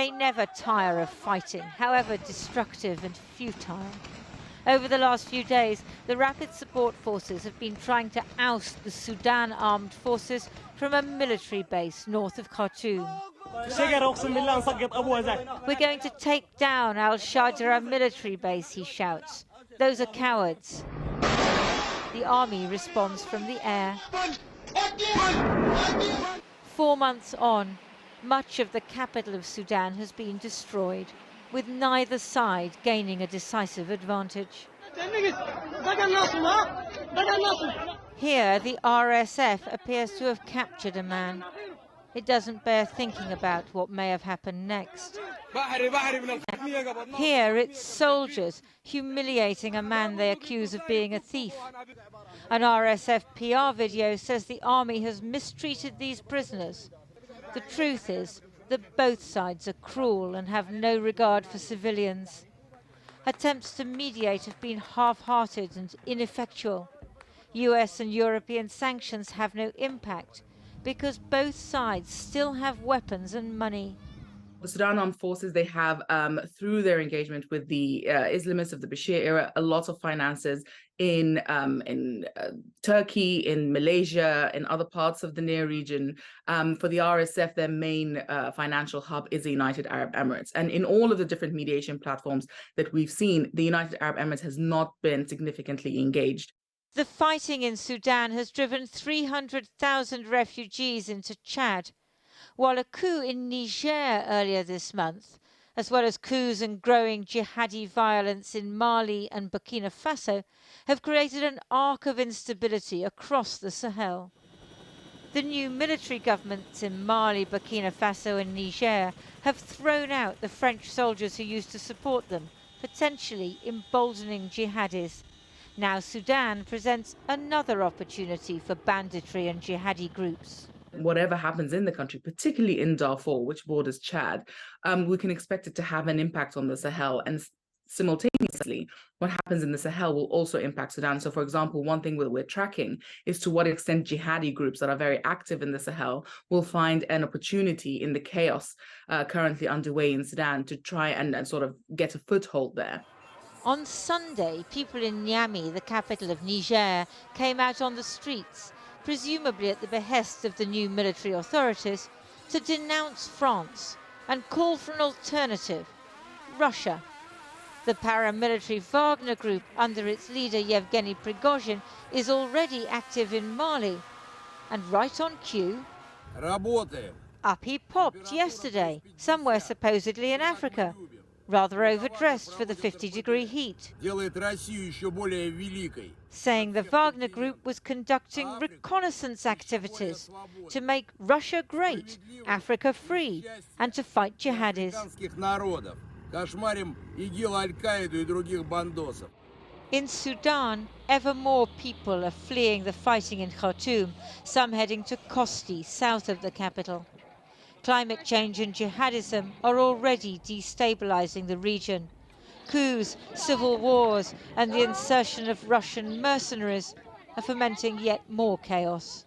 They never tire of fighting, however destructive and futile. Over the last few days, the Rapid Support Forces have been trying to oust the Sudan Armed Forces from a military base north of Khartoum. We're going to take down Al-Shajara military base, he shouts. Those are cowards. The army responds from the air. 4 months on, much of the capital of Sudan has been destroyed, with neither side gaining a decisive advantage. Here, the RSF appears to have captured a man. It doesn't bear thinking about what may have happened next. Here, it's soldiers humiliating a man they accuse of being a thief. An RSF PR video says the army has mistreated these prisoners. The truth is that both sides are cruel and have no regard for civilians. Attempts to mediate have been half-hearted and ineffectual. US and European sanctions have no impact because both sides still have weapons and money. The Sudan Armed Forces, they have, through their engagement with the Islamists of the Bashir era, a lot of finances in Turkey, in Malaysia, in other parts of the near region. For the RSF, their main financial hub is the United Arab Emirates. And in all of the different mediation platforms that we've seen, the United Arab Emirates has not been significantly engaged. The fighting in Sudan has driven 300,000 refugees into Chad, while a coup in Niger earlier this month, as well as coups and growing jihadi violence in Mali and Burkina Faso, have created an arc of instability across the Sahel. The new military governments in Mali, Burkina Faso and Niger have thrown out the French soldiers who used to support them, potentially emboldening jihadis. Now Sudan presents another opportunity for banditry and jihadi groups. Whatever happens in the country, particularly in Darfur, which borders Chad, we can expect it to have an impact on the Sahel. And simultaneously, what happens in the Sahel will also impact Sudan. So, for example, one thing we're tracking is to what extent jihadi groups that are very active in the Sahel will find an opportunity in the chaos currently underway in Sudan to try and sort of get a foothold there. On Sunday, people in Niamey, the capital of Niger, came out on the streets, presumably at the behest of the new military authorities, to denounce France and call for an alternative, Russia. The paramilitary Wagner group, under its leader Yevgeny Prigozhin, is already active in Mali. And right on cue, up he popped yesterday, somewhere supposedly in Africa, rather overdressed for the 50-degree heat, saying the Wagner group was conducting reconnaissance activities to make Russia great, Africa free, and to fight jihadis. In Sudan, ever more people are fleeing the fighting in Khartoum, some heading to Kosti, south of the capital. Climate change and jihadism are already destabilizing the region. Coups, civil wars, and the insertion of Russian mercenaries are fomenting yet more chaos.